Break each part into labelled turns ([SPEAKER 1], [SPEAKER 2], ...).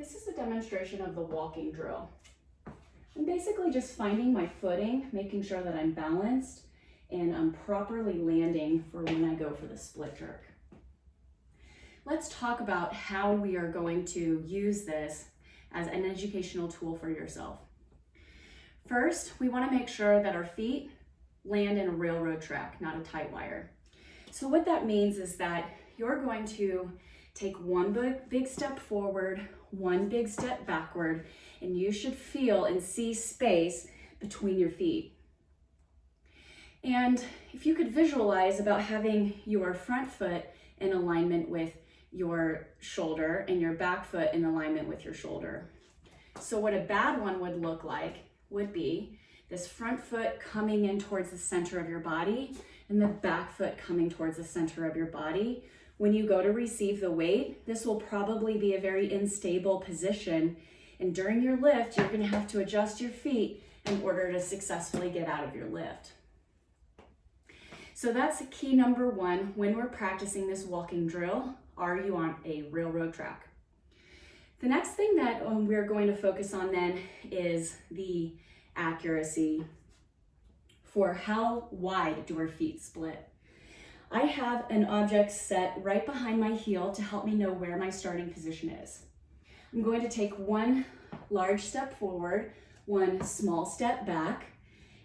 [SPEAKER 1] This is a demonstration of the walking drill. I'm basically just finding my footing, making sure that I'm balanced and I'm properly landing for when I go for the split jerk. Let's talk about how we are going to use this as an educational tool for yourself. First, we want to make sure that our feet land in a railroad track, not a tight wire. So what that means is that you're going to take one big step forward, one big step backward, and you should feel and see space between your feet. And if you could visualize about having your front foot in alignment with your shoulder and your back foot in alignment with your shoulder. So what a bad one would look like would be this front foot coming in towards the center of your body and the back foot coming towards the center of your body. When you go to receive the weight, this will probably be a very unstable position. And during your lift, you're going to have to adjust your feet in order to successfully get out of your lift. So that's key number one when we're practicing this walking drill. Are you on a railroad track? The next thing that we're going to focus on then is the accuracy for how wide do our feet split. I have an object set right behind my heel to help me know where my starting position is. I'm going to take one large step forward, one small step back,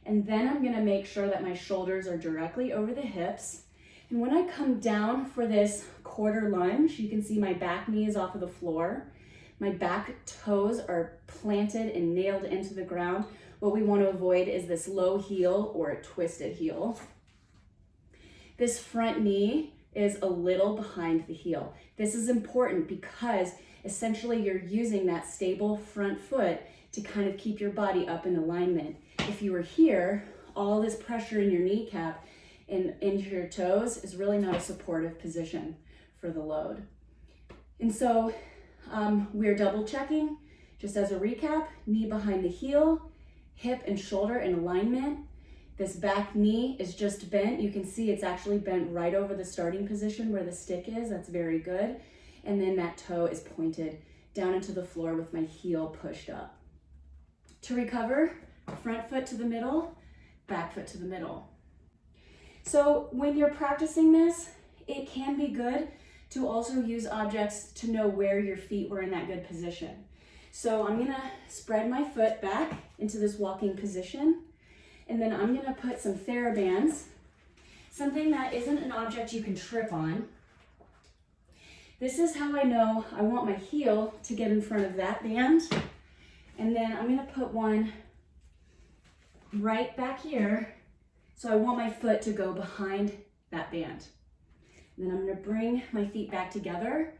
[SPEAKER 1] and then I'm going to make sure that my shoulders are directly over the hips. And when I come down for this quarter lunge, you can see my back knee is off of the floor. My back toes are planted and nailed into the ground. What we want to avoid is this low heel or a twisted heel. This front knee is a little behind the heel. This is important because essentially you're using that stable front foot to kind of keep your body up in alignment. If you were here, all this pressure in your kneecap and into your toes is really not a supportive position for the load. And so we're double checking, just as a recap, knee behind the heel, hip and shoulder in alignment. This back knee is just bent. You can see it's actually bent right over the starting position where the stick is. That's very good. And then that toe is pointed down into the floor with my heel pushed up. To recover, front foot to the middle, back foot to the middle. So when you're practicing this, it can be good to also use objects to know where your feet were in that good position. So I'm gonna spread my foot back into this walking position, and then I'm gonna put some TheraBands, something that isn't an object you can trip on. This is how I know I want my heel to get in front of that band. And then I'm gonna put one right back here. So I want my foot to go behind that band. And then I'm gonna bring my feet back together.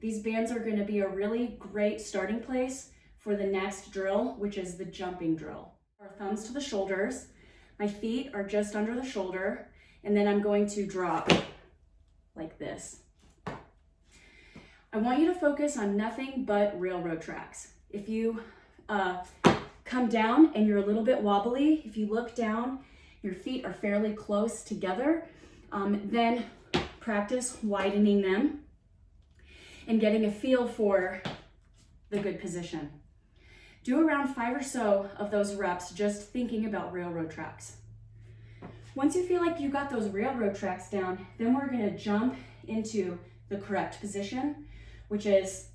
[SPEAKER 1] These bands are gonna be a really great starting place for the next drill, which is the jumping drill. Our thumbs to the shoulders. My feet are just under the shoulder. And then I'm going to drop like this. I want you to focus on nothing but railroad tracks. If you come down and you're a little bit wobbly, if you look down, your feet are fairly close together, then practice widening them and getting a feel for the good position. Do around 5 or so of those reps just thinking about railroad tracks. Once you feel like you got those railroad tracks down, then we're gonna jump into the correct position, which is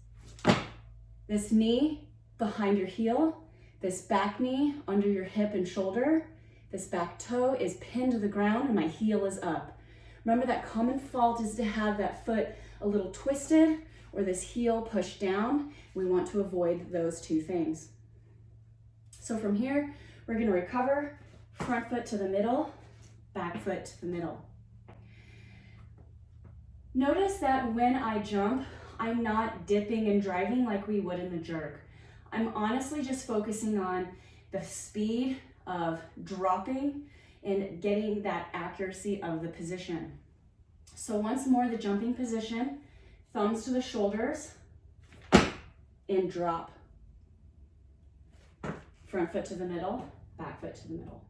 [SPEAKER 1] this knee behind your heel, this back knee under your hip and shoulder, this back toe is pinned to the ground and my heel is up. Remember that common fault is to have that foot a little twisted or this heel pushed down. We want to avoid those two things. So from here, we're gonna recover, front foot to the middle, back foot to the middle. Notice that when I jump, I'm not dipping and driving like we would in the jerk. I'm honestly just focusing on the speed of dropping and getting that accuracy of the position. So once more, the jumping position, thumbs to the shoulders, and drop. Front foot to the middle, back foot to the middle.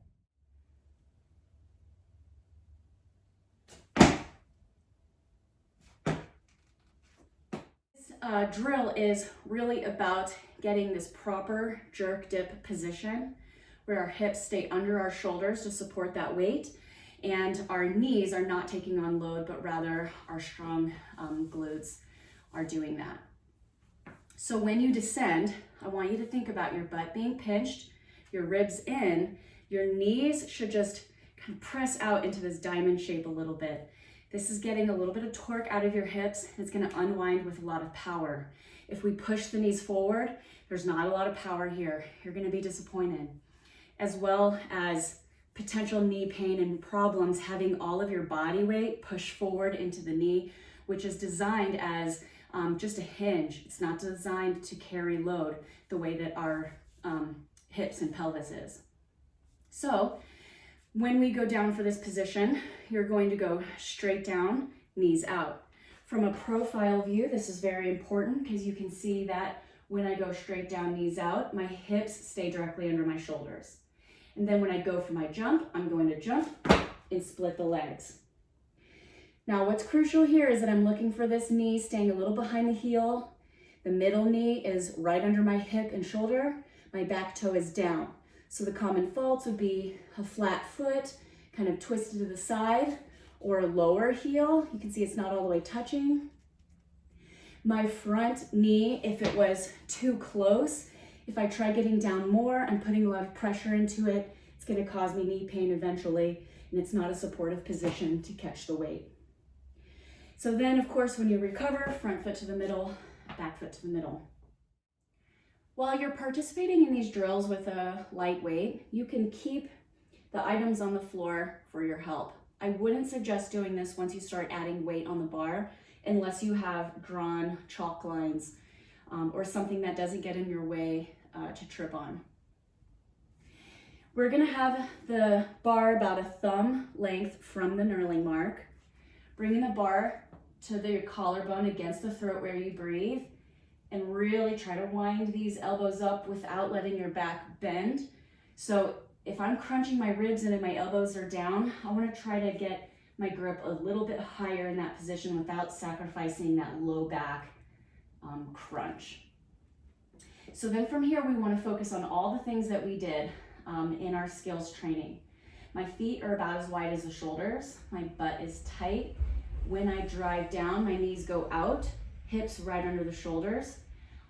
[SPEAKER 1] drill is really about getting this proper jerk dip position where our hips stay under our shoulders to support that weight, and our knees are not taking on load, but rather our strong glutes are doing that. So when you descend, I want you to think about your butt being pinched, your ribs in, your knees should just kind of press out into this diamond shape a little bit. This is getting a little bit of torque out of your hips. It's going to unwind with a lot of power. If we push the knees forward, there's not a lot of power here. You're going to be disappointed. As well as potential knee pain and problems having all of your body weight push forward into the knee, which is designed as just a hinge. It's not designed to carry load the way that our hips and pelvis is. So when we go down for this position, you're going to go straight down, knees out. From a profile view, this is very important because you can see that when I go straight down, knees out, my hips stay directly under my shoulders. And then when I go for my jump, I'm going to jump and split the legs. Now what's crucial here is that I'm looking for this knee staying a little behind the heel. The middle knee is right under my hip and shoulder. My back toe is down. So the common faults would be a flat foot, kind of twisted to the side, or a lower heel. You can see it's not all the way touching. My front knee, if it was too close, if I try getting down more, I'm putting a lot of pressure into it, it's going to cause me knee pain eventually, and it's not a supportive position to catch the weight. So then, of course, when you recover, front foot to the middle, back foot to the middle. While you're participating in these drills with a light weight, you can keep the items on the floor for your help. I wouldn't suggest doing this once you start adding weight on the bar unless you have drawn chalk lines or something that doesn't get in your way to trip on. We're gonna have the bar about a thumb length from the knurling mark, bringing the bar to your collarbone against the throat where you breathe, and really try to wind these elbows up without letting your back bend. So if I'm crunching my ribs in and my elbows are down, I want to try to get my grip a little bit higher in that position without sacrificing that low back crunch. So then from here, we want to focus on all the things that we did in our skills training. My feet are about as wide as the shoulders. My butt is tight. When I drive down, my knees go out, hips right under the shoulders.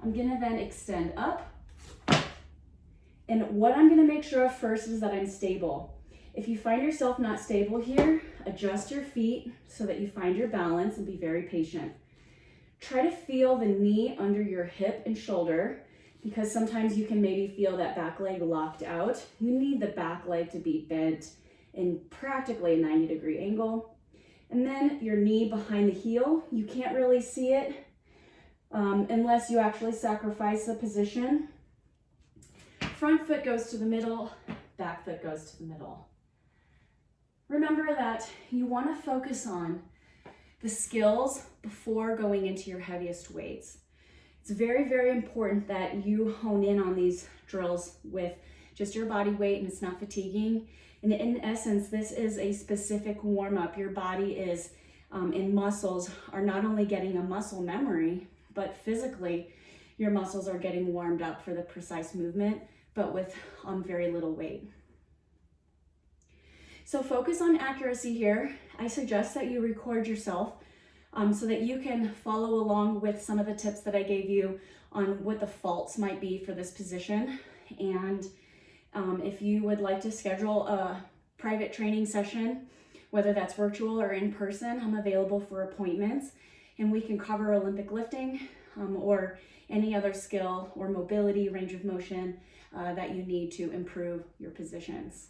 [SPEAKER 1] I'm gonna then extend up. And what I'm gonna make sure of first is that I'm stable. If you find yourself not stable here, adjust your feet so that you find your balance and be very patient. Try to feel the knee under your hip and shoulder, because sometimes you can maybe feel that back leg locked out. You need the back leg to be bent in practically a 90-degree angle. And then your knee behind the heel, you can't really see it unless you actually sacrifice the position. Front foot goes to the middle, back foot goes to the middle. Remember that you want to focus on the skills before going into your heaviest weights. It's very, very important that you hone in on these drills with just your body weight and it's not fatiguing. And in essence, this is a specific warm-up. Your body is, and muscles are not only getting a muscle memory, but physically your muscles are getting warmed up for the precise movement, but with very little weight. So focus on accuracy here. I suggest that you record yourself so that you can follow along with some of the tips that I gave you on what the faults might be for this position. And if you would like to schedule a private training session, whether that's virtual or in person, I'm available for appointments, and we can cover Olympic lifting or any other skill or mobility, range of motion that you need to improve your positions.